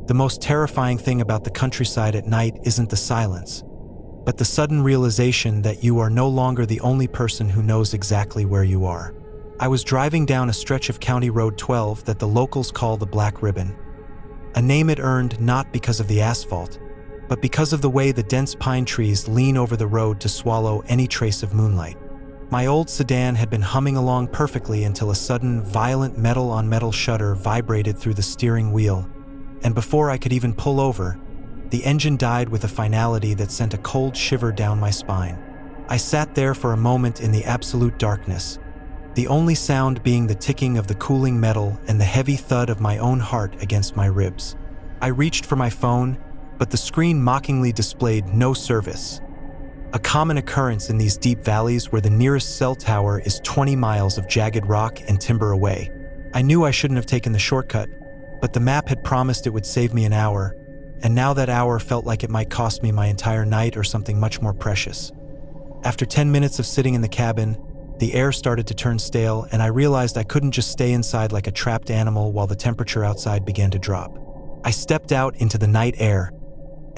The most terrifying thing about the countryside at night isn't the silence, but the sudden realization that you are no longer the only person who knows exactly where you are. I was driving down a stretch of County Road 12 that the locals call the Black Ribbon, a name it earned not because of the asphalt, but because of the way the dense pine trees lean over the road to swallow any trace of moonlight. My old sedan had been humming along perfectly until a sudden, violent metal-on-metal shudder vibrated through the steering wheel, and before I could even pull over, the engine died with a finality that sent a cold shiver down my spine. I sat there for a moment in the absolute darkness, the only sound being the ticking of the cooling metal and the heavy thud of my own heart against my ribs. I reached for my phone, but the screen mockingly displayed no service, a common occurrence in these deep valleys where the nearest cell tower is 20 miles of jagged rock and timber away. I knew I shouldn't have taken the shortcut, but the map had promised it would save me an hour, and now that hour felt like it might cost me my entire night or something much more precious. After 10 minutes of sitting in the cabin, the air started to turn stale, and I realized I couldn't just stay inside like a trapped animal while the temperature outside began to drop. I stepped out into the night air,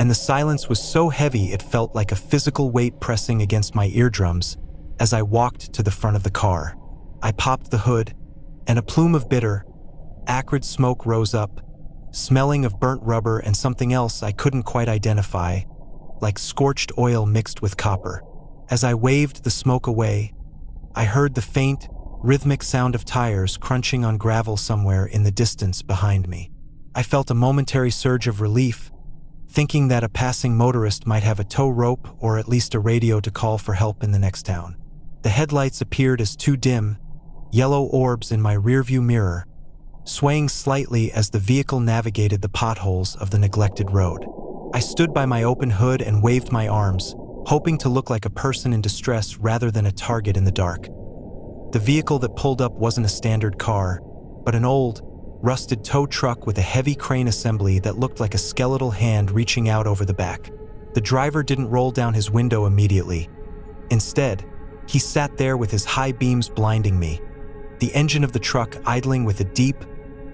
and the silence was so heavy it felt like a physical weight pressing against my eardrums as I walked to the front of the car. I popped the hood, and a plume of bitter, acrid smoke rose up, smelling of burnt rubber and something else I couldn't quite identify, like scorched oil mixed with copper. As I waved the smoke away, I heard the faint, rhythmic sound of tires crunching on gravel somewhere in the distance behind me. I felt a momentary surge of relief, thinking that a passing motorist might have a tow rope or at least a radio to call for help in the next town. The headlights appeared as two dim, yellow orbs in my rearview mirror, swaying slightly as the vehicle navigated the potholes of the neglected road. I stood by my open hood and waved my arms, hoping to look like a person in distress rather than a target in the dark. The vehicle that pulled up wasn't a standard car, but an old, rusted tow truck with a heavy crane assembly that looked like a skeletal hand reaching out over the back. The driver didn't roll down his window immediately. Instead, he sat there with his high beams blinding me, the engine of the truck idling with a deep,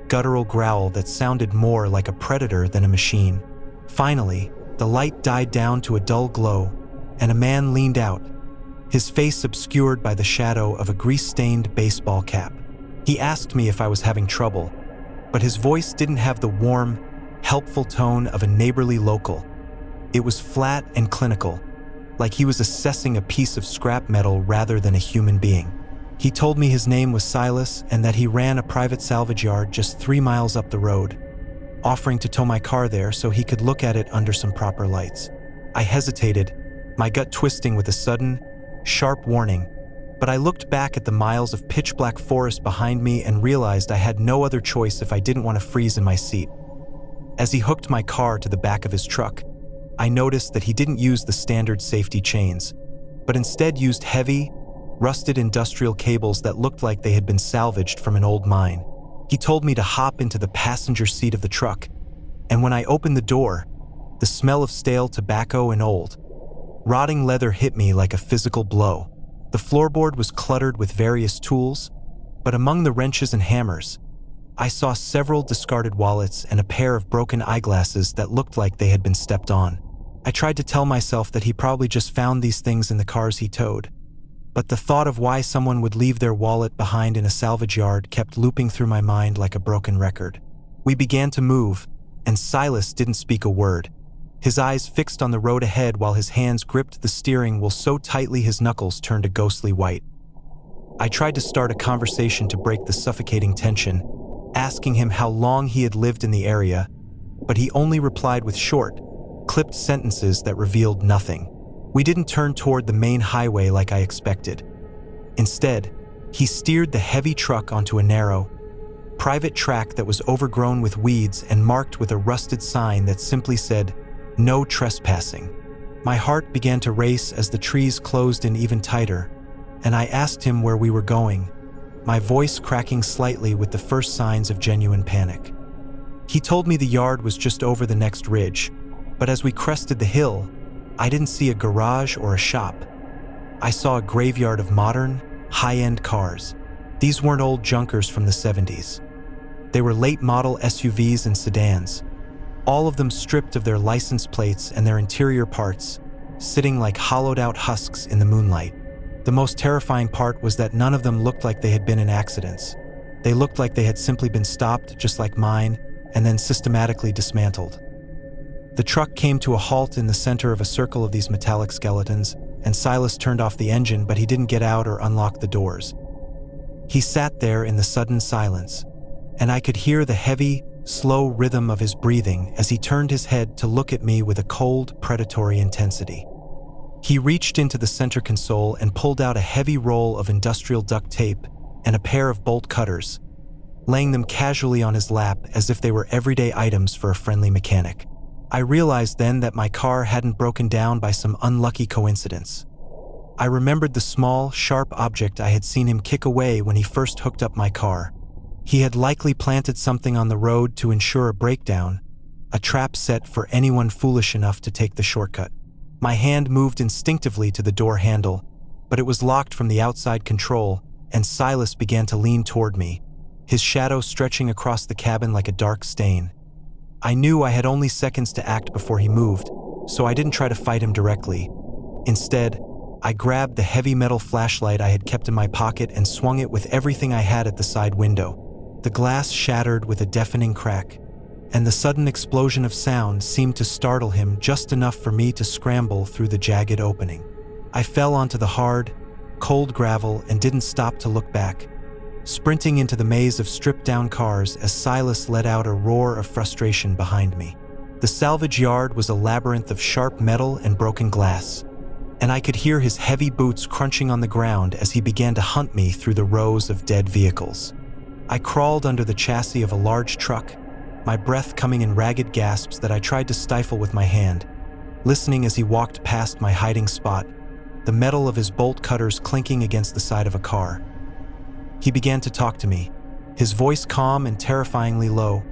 guttural growl that sounded more like a predator than a machine. Finally, the light died down to a dull glow, and a man leaned out, his face obscured by the shadow of a grease-stained baseball cap. He asked me if I was having trouble, but his voice didn't have the warm, helpful tone of a neighborly local. It was flat and clinical, like he was assessing a piece of scrap metal rather than a human being. He told me his name was Silas and that he ran a private salvage yard just 3 miles up the road, offering to tow my car there so he could look at it under some proper lights. I hesitated, my gut twisting with a sudden, sharp warning, but I looked back at the miles of pitch-black forest behind me and realized I had no other choice if I didn't want to freeze in my seat. As he hooked my car to the back of his truck, I noticed that he didn't use the standard safety chains, but instead used heavy, rusted industrial cables that looked like they had been salvaged from an old mine. He told me to hop into the passenger seat of the truck, and when I opened the door, the smell of stale tobacco and old, rotting leather hit me like a physical blow. The floorboard was cluttered with various tools, but among the wrenches and hammers, I saw several discarded wallets and a pair of broken eyeglasses that looked like they had been stepped on. I tried to tell myself that he probably just found these things in the cars he towed, but the thought of why someone would leave their wallet behind in a salvage yard kept looping through my mind like a broken record. We began to move, and Silas didn't speak a word, his eyes fixed on the road ahead while his hands gripped the steering wheel so tightly his knuckles turned a ghostly white. I tried to start a conversation to break the suffocating tension, asking him how long he had lived in the area, but he only replied with short, clipped sentences that revealed nothing. We didn't turn toward the main highway like I expected. Instead, he steered the heavy truck onto a narrow, private track that was overgrown with weeds and marked with a rusted sign that simply said, "No trespassing." My heart began to race as the trees closed in even tighter, and I asked him where we were going, my voice cracking slightly with the first signs of genuine panic. He told me the yard was just over the next ridge, but as we crested the hill, I didn't see a garage or a shop. I saw a graveyard of modern, high-end cars. These weren't old junkers from the 70s. They were late-model SUVs and sedans, all of them stripped of their license plates and their interior parts, sitting like hollowed-out husks in the moonlight. The most terrifying part was that none of them looked like they had been in accidents. They looked like they had simply been stopped, just like mine, and then systematically dismantled. The truck came to a halt in the center of a circle of these metallic skeletons, and Silas turned off the engine, but he didn't get out or unlock the doors. He sat there in the sudden silence, and I could hear the heavy, slow rhythm of his breathing as he turned his head to look at me with a cold, predatory intensity. He reached into the center console and pulled out a heavy roll of industrial duct tape and a pair of bolt cutters, laying them casually on his lap as if they were everyday items for a friendly mechanic. I realized then that my car hadn't broken down by some unlucky coincidence. I remembered the small, sharp object I had seen him kick away when he first hooked up my car. He had likely planted something on the road to ensure a breakdown, a trap set for anyone foolish enough to take the shortcut. My hand moved instinctively to the door handle, but it was locked from the outside control, and Silas began to lean toward me, his shadow stretching across the cabin like a dark stain. I knew I had only seconds to act before he moved, so I didn't try to fight him directly. Instead, I grabbed the heavy metal flashlight I had kept in my pocket and swung it with everything I had at the side window. The glass shattered with a deafening crack, and the sudden explosion of sound seemed to startle him just enough for me to scramble through the jagged opening. I fell onto the hard, cold gravel and didn't stop to look back, sprinting into the maze of stripped-down cars as Silas let out a roar of frustration behind me. The salvage yard was a labyrinth of sharp metal and broken glass, and I could hear his heavy boots crunching on the ground as he began to hunt me through the rows of dead vehicles. I crawled under the chassis of a large truck, my breath coming in ragged gasps that I tried to stifle with my hand, listening as he walked past my hiding spot, the metal of his bolt cutters clinking against the side of a car. He began to talk to me, his voice calm and terrifyingly low,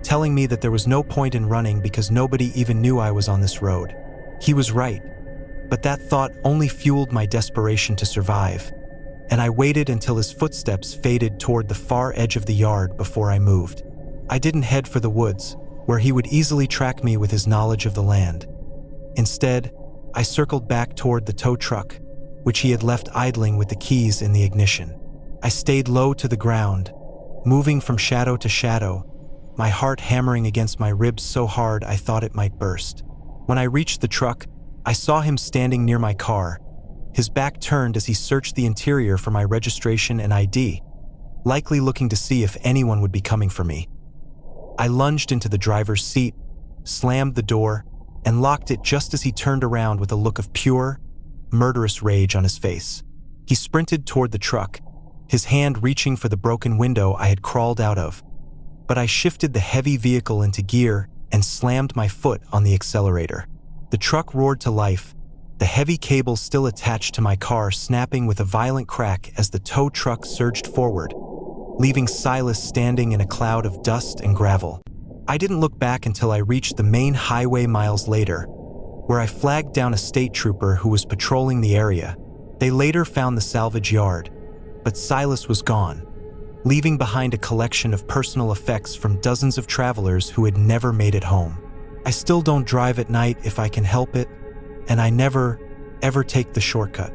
telling me that there was no point in running because nobody even knew I was on this road. He was right, but that thought only fueled my desperation to survive, and I waited until his footsteps faded toward the far edge of the yard before I moved. I didn't head for the woods, where he would easily track me with his knowledge of the land. Instead, I circled back toward the tow truck, which he had left idling with the keys in the ignition. I stayed low to the ground, moving from shadow to shadow, my heart hammering against my ribs so hard I thought it might burst. When I reached the truck, I saw him standing near my car, his back turned as he searched the interior for my registration and ID, likely looking to see if anyone would be coming for me. I lunged into the driver's seat, slammed the door, and locked it just as he turned around with a look of pure, murderous rage on his face. He sprinted toward the truck, his hand reaching for the broken window I had crawled out of, but I shifted the heavy vehicle into gear and slammed my foot on the accelerator. The truck roared to life, the heavy cable still attached to my car snapping with a violent crack as the tow truck surged forward, leaving Silas standing in a cloud of dust and gravel. I didn't look back until I reached the main highway miles later, where I flagged down a state trooper who was patrolling the area. They later found the salvage yard, but Silas was gone, leaving behind a collection of personal effects from dozens of travelers who had never made it home. I still don't drive at night if I can help it, and I never, ever take the shortcut.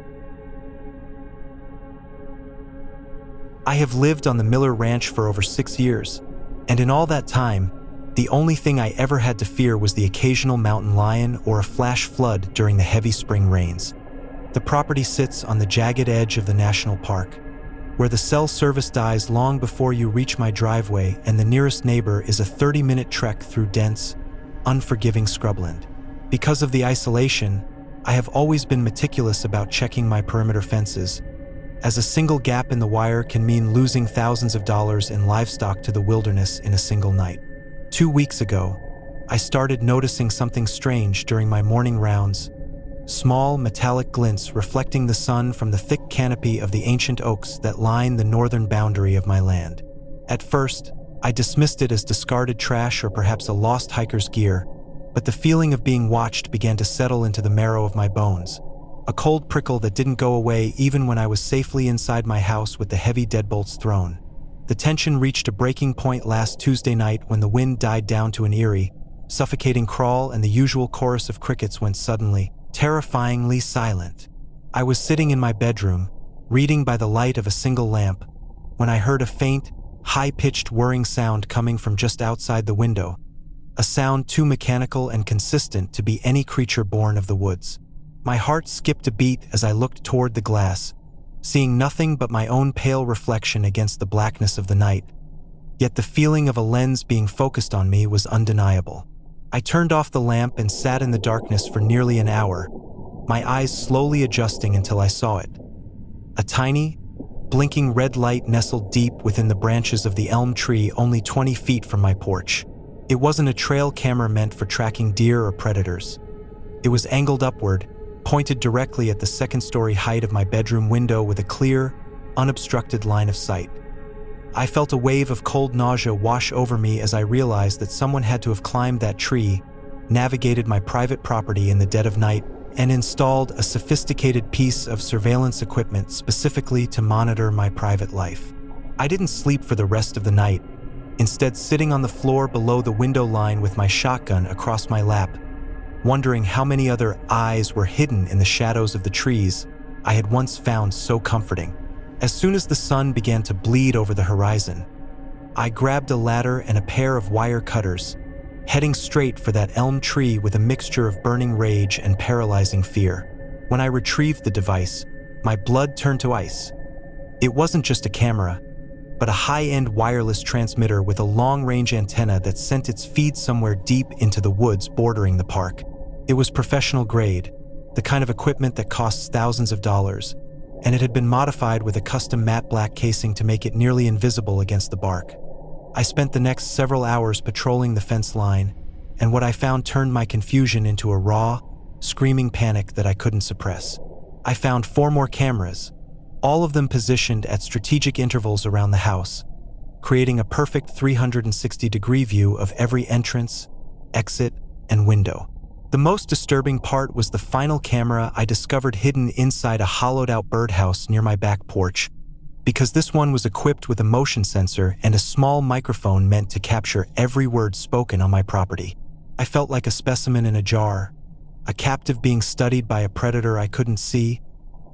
I have lived on the Miller Ranch for over 6 years, and in all that time, the only thing I ever had to fear was the occasional mountain lion or a flash flood during the heavy spring rains. The property sits on the jagged edge of the national park, where the cell service dies long before you reach my driveway, and the nearest neighbor is a 30-minute trek through dense, unforgiving scrubland. Because of the isolation, I have always been meticulous about checking my perimeter fences, as a single gap in the wire can mean losing thousands of dollars in livestock to the wilderness in a single night. 2 weeks ago, I started noticing something strange during my morning rounds, small metallic glints reflecting the sun from the thick canopy of the ancient oaks that line the northern boundary of my land. At first, I dismissed it as discarded trash or perhaps a lost hiker's gear, but the feeling of being watched began to settle into the marrow of my bones, a cold prickle that didn't go away even when I was safely inside my house with the heavy deadbolts thrown. The tension reached a breaking point last Tuesday night when the wind died down to an eerie, suffocating crawl, and the usual chorus of crickets went suddenly, terrifyingly silent. I was sitting in my bedroom, reading by the light of a single lamp, when I heard a faint, high-pitched whirring sound coming from just outside the window, a sound too mechanical and consistent to be any creature born of the woods. My heart skipped a beat as I looked toward the glass, seeing nothing but my own pale reflection against the blackness of the night. Yet the feeling of a lens being focused on me was undeniable. I turned off the lamp and sat in the darkness for nearly an hour, my eyes slowly adjusting until I saw it. A tiny, blinking red light nestled deep within the branches of the elm tree only 20 feet from my porch. It wasn't a trail camera meant for tracking deer or predators. It was angled upward, pointed directly at the second-story height of my bedroom window with a clear, unobstructed line of sight. I felt a wave of cold nausea wash over me as I realized that someone had to have climbed that tree, navigated my private property in the dead of night, and installed a sophisticated piece of surveillance equipment specifically to monitor my private life. I didn't sleep for the rest of the night, instead sitting on the floor below the window line with my shotgun across my lap, wondering how many other eyes were hidden in the shadows of the trees I had once found so comforting. As soon as the sun began to bleed over the horizon, I grabbed a ladder and a pair of wire cutters, heading straight for that elm tree with a mixture of burning rage and paralyzing fear. When I retrieved the device, my blood turned to ice. It wasn't just a camera, but a high-end wireless transmitter with a long-range antenna that sent its feed somewhere deep into the woods bordering the park. It was professional grade, the kind of equipment that costs thousands of dollars, and it had been modified with a custom matte black casing to make it nearly invisible against the bark. I spent the next several hours patrolling the fence line, and what I found turned my confusion into a raw, screaming panic that I couldn't suppress. I found 4 more cameras, all of them positioned at strategic intervals around the house, creating a perfect 360-degree view of every entrance, exit, and window. The most disturbing part was the final camera I discovered hidden inside a hollowed-out birdhouse near my back porch, because this one was equipped with a motion sensor and a small microphone meant to capture every word spoken on my property. I felt like a specimen in a jar, a captive being studied by a predator I couldn't see,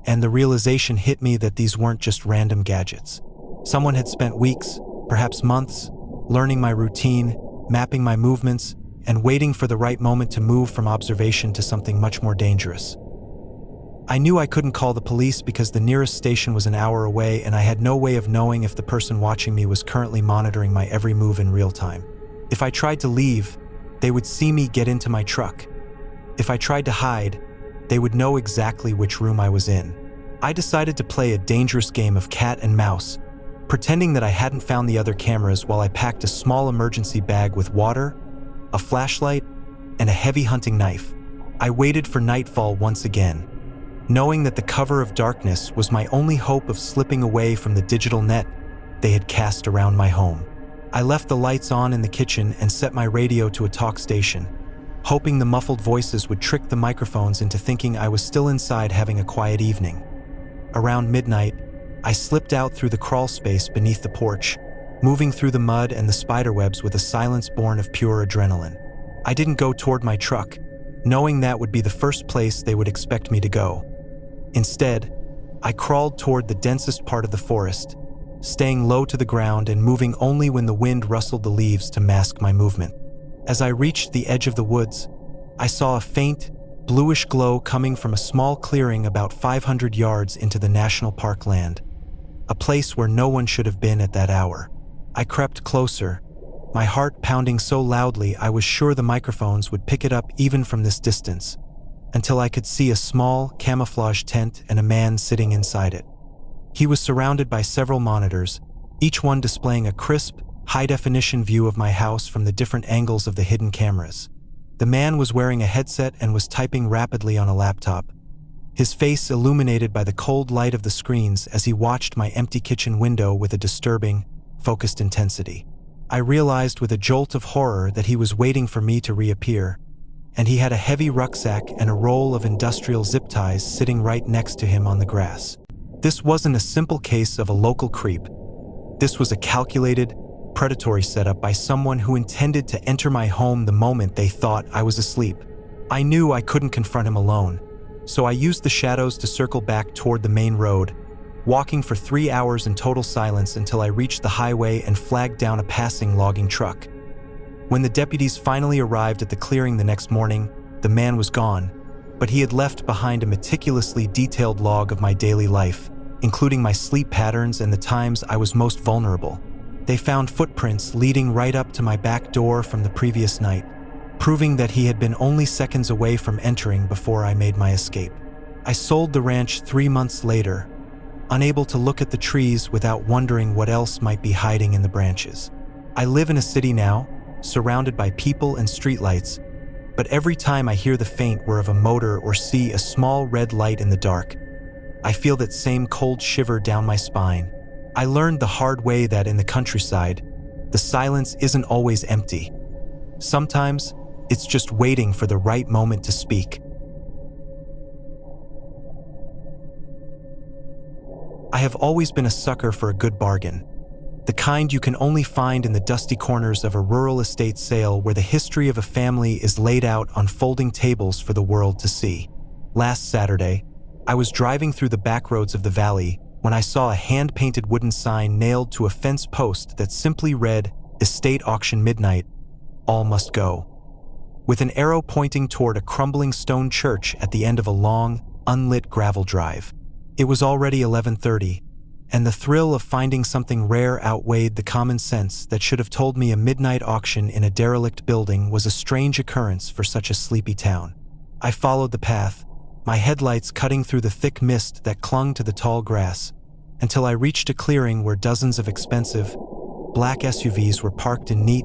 and the realization hit me that these weren't just random gadgets. Someone had spent weeks, perhaps months, learning my routine, mapping my movements, and waiting for the right moment to move from observation to something much more dangerous. I knew I couldn't call the police because the nearest station was an hour away, and I had no way of knowing if the person watching me was currently monitoring my every move in real time. If I tried to leave, they would see me get into my truck. If I tried to hide, they would know exactly which room I was in. I decided to play a dangerous game of cat and mouse, pretending that I hadn't found the other cameras while I packed a small emergency bag with water, a flashlight, and a heavy hunting knife. I waited for nightfall once again, knowing that the cover of darkness was my only hope of slipping away from the digital net they had cast around my home. I left the lights on in the kitchen and set my radio to a talk station, hoping the muffled voices would trick the microphones into thinking I was still inside having a quiet evening. Around midnight, I slipped out through the crawl space beneath the porch, moving through the mud and the spiderwebs with a silence born of pure adrenaline. I didn't go toward my truck, knowing that would be the first place they would expect me to go. Instead, I crawled toward the densest part of the forest, staying low to the ground and moving only when the wind rustled the leaves to mask my movement. As I reached the edge of the woods, I saw a faint, bluish glow coming from a small clearing about 500 yards into the national park land, a place where no one should have been at that hour. I crept closer, my heart pounding so loudly I was sure the microphones would pick it up even from this distance, until I could see a small, camouflage tent and a man sitting inside it. He was surrounded by several monitors, each one displaying a crisp, high-definition view of my house from the different angles of the hidden cameras. The man was wearing a headset and was typing rapidly on a laptop, his face illuminated by the cold light of the screens as he watched my empty kitchen window with a disturbing, focused intensity. I realized with a jolt of horror that he was waiting for me to reappear, and he had a heavy rucksack and a roll of industrial zip ties sitting right next to him on the grass. This wasn't a simple case of a local creep. This was a calculated, predatory setup by someone who intended to enter my home the moment they thought I was asleep. I knew I couldn't confront him alone, so I used the shadows to circle back toward the main road, walking for 3 hours in total silence until I reached the highway and flagged down a passing logging truck. When the deputies finally arrived at the clearing the next morning, the man was gone, but he had left behind a meticulously detailed log of my daily life, including my sleep patterns and the times I was most vulnerable. They found footprints leading right up to my back door from the previous night, proving that he had been only seconds away from entering before I made my escape. I sold the ranch 3 months later, unable to look at the trees without wondering what else might be hiding in the branches. I live in a city now, surrounded by people and streetlights, but every time I hear the faint whir of a motor or see a small red light in the dark, I feel that same cold shiver down my spine. I learned the hard way that in the countryside, the silence isn't always empty. Sometimes, it's just waiting for the right moment to speak. I have always been a sucker for a good bargain, the kind you can only find in the dusty corners of a rural estate sale where the history of a family is laid out on folding tables for the world to see. Last Saturday, I was driving through the back roads of the valley when I saw a hand-painted wooden sign nailed to a fence post that simply read, "Estate Auction Midnight, All Must Go," with an arrow pointing toward a crumbling stone church at the end of a long, unlit gravel drive. It was already 11:30, and the thrill of finding something rare outweighed the common sense that should have told me a midnight auction in a derelict building was a strange occurrence for such a sleepy town. I followed the path, my headlights cutting through the thick mist that clung to the tall grass, until I reached a clearing where dozens of expensive, black SUVs were parked in neat,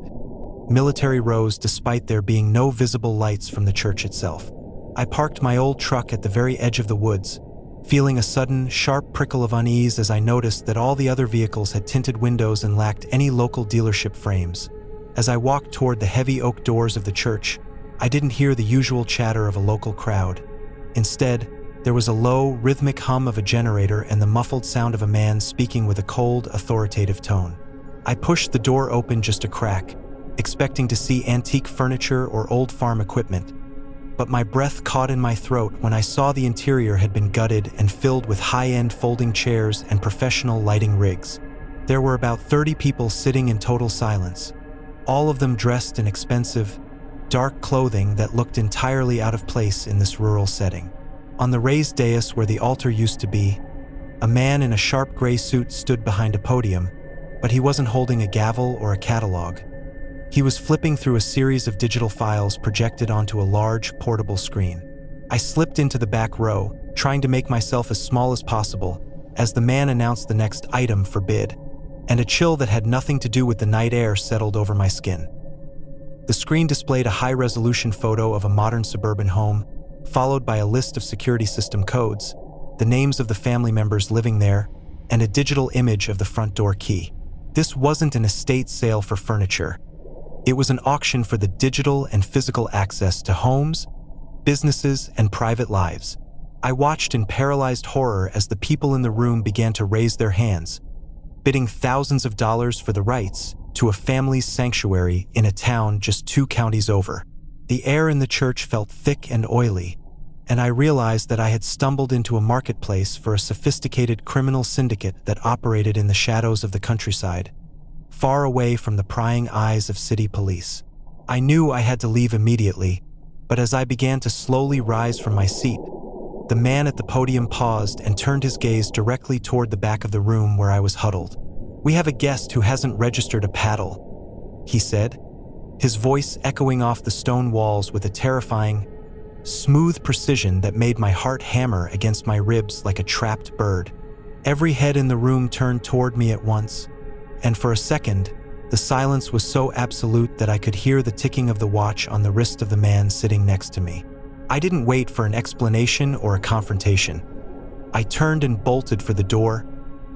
military rows despite there being no visible lights from the church itself. I parked my old truck at the very edge of the woods, feeling a sudden, sharp prickle of unease as I noticed that all the other vehicles had tinted windows and lacked any local dealership frames. As I walked toward the heavy oak doors of the church, I didn't hear the usual chatter of a local crowd. Instead, there was a low, rhythmic hum of a generator and the muffled sound of a man speaking with a cold, authoritative tone. I pushed the door open just a crack, expecting to see antique furniture or old farm equipment, but my breath caught in my throat when I saw the interior had been gutted and filled with high-end folding chairs and professional lighting rigs. There were about 30 people sitting in total silence, all of them dressed in expensive, dark clothing that looked entirely out of place in this rural setting. On the raised dais where the altar used to be, a man in a sharp gray suit stood behind a podium, but he wasn't holding a gavel or a catalog. He was flipping through a series of digital files projected onto a large, portable screen. I slipped into the back row, trying to make myself as small as possible, as the man announced the next item for bid, and a chill that had nothing to do with the night air settled over my skin. The screen displayed a high-resolution photo of a modern suburban home, followed by a list of security system codes, the names of the family members living there, and a digital image of the front door key. This wasn't an estate sale for furniture. It was an auction for the digital and physical access to homes, businesses, and private lives. I watched in paralyzed horror as the people in the room began to raise their hands, bidding thousands of dollars for the rights to a family's sanctuary in a town just 2 counties over. The air in the church felt thick and oily, and I realized that I had stumbled into a marketplace for a sophisticated criminal syndicate that operated in the shadows of the countryside, far away from the prying eyes of city police. I knew I had to leave immediately, but as I began to slowly rise from my seat, the man at the podium paused and turned his gaze directly toward the back of the room where I was huddled. "We have a guest who hasn't registered a paddle," he said, his voice echoing off the stone walls with a terrifying, smooth precision that made my heart hammer against my ribs like a trapped bird. Every head in the room turned toward me at once, and for a second, the silence was so absolute that I could hear the ticking of the watch on the wrist of the man sitting next to me. I didn't wait for an explanation or a confrontation. I turned and bolted for the door,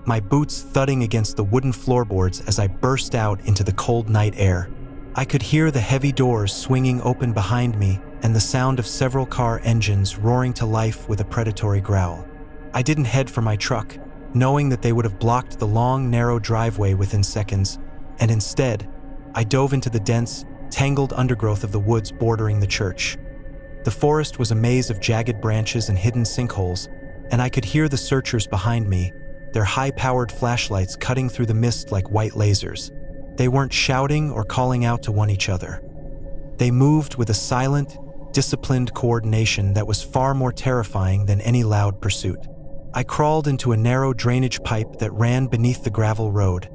my boots thudding against the wooden floorboards as I burst out into the cold night air. I could hear the heavy doors swinging open behind me and the sound of several car engines roaring to life with a predatory growl. I didn't head for my truck, knowing that they would have blocked the long, narrow driveway within seconds, and instead, I dove into the dense, tangled undergrowth of the woods bordering the church. The forest was a maze of jagged branches and hidden sinkholes, and I could hear the searchers behind me, their high-powered flashlights cutting through the mist like white lasers. They weren't shouting or calling out to one each other. They moved with a silent, disciplined coordination that was far more terrifying than any loud pursuit. I crawled into a narrow drainage pipe that ran beneath the gravel road.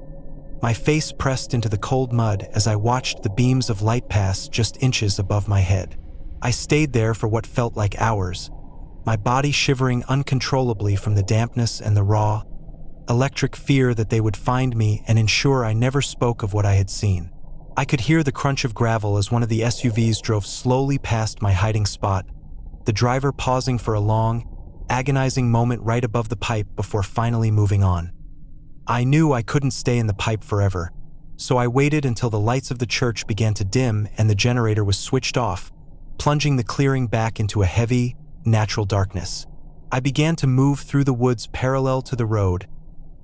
My face pressed into the cold mud as I watched the beams of light pass just inches above my head. I stayed there for what felt like hours, my body shivering uncontrollably from the dampness and the raw, electric fear that they would find me and ensure I never spoke of what I had seen. I could hear the crunch of gravel as one of the SUVs drove slowly past my hiding spot, the driver pausing for a long, agonizing moment right above the pipe before finally moving on. I knew I couldn't stay in the pipe forever, so I waited until the lights of the church began to dim and the generator was switched off, plunging the clearing back into a heavy, natural darkness. I began to move through the woods parallel to the road,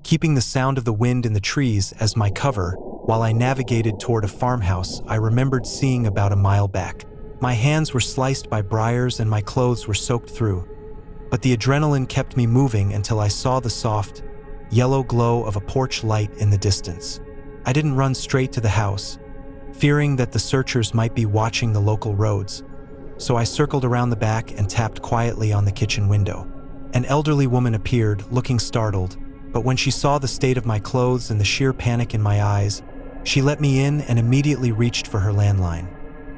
keeping the sound of the wind in the trees as my cover while I navigated toward a farmhouse I remembered seeing about a mile back. My hands were sliced by briars and my clothes were soaked through, but the adrenaline kept me moving until I saw the soft, yellow glow of a porch light in the distance. I didn't run straight to the house, fearing that the searchers might be watching the local roads, so I circled around the back and tapped quietly on the kitchen window. An elderly woman appeared, looking startled, but when she saw the state of my clothes and the sheer panic in my eyes, she let me in and immediately reached for her landline.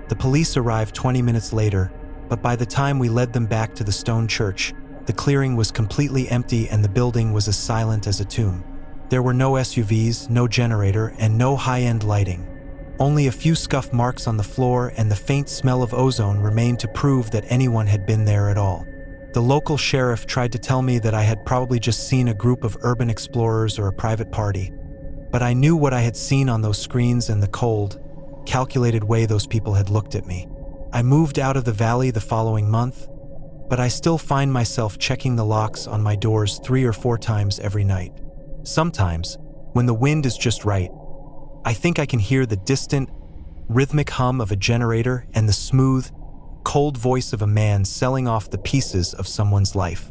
The police arrived 20 minutes later, but by the time we led them back to the stone church, the clearing was completely empty and the building was as silent as a tomb. There were no SUVs, no generator, and no high-end lighting. Only a few scuff marks on the floor and the faint smell of ozone remained to prove that anyone had been there at all. The local sheriff tried to tell me that I had probably just seen a group of urban explorers or a private party, but I knew what I had seen on those screens and the cold, calculated way those people had looked at me. I moved out of the valley the following month, but I still find myself checking the locks on my doors 3 or 4 times every night. Sometimes, when the wind is just right, I think I can hear the distant, rhythmic hum of a generator and the smooth, cold voice of a man selling off the pieces of someone's life.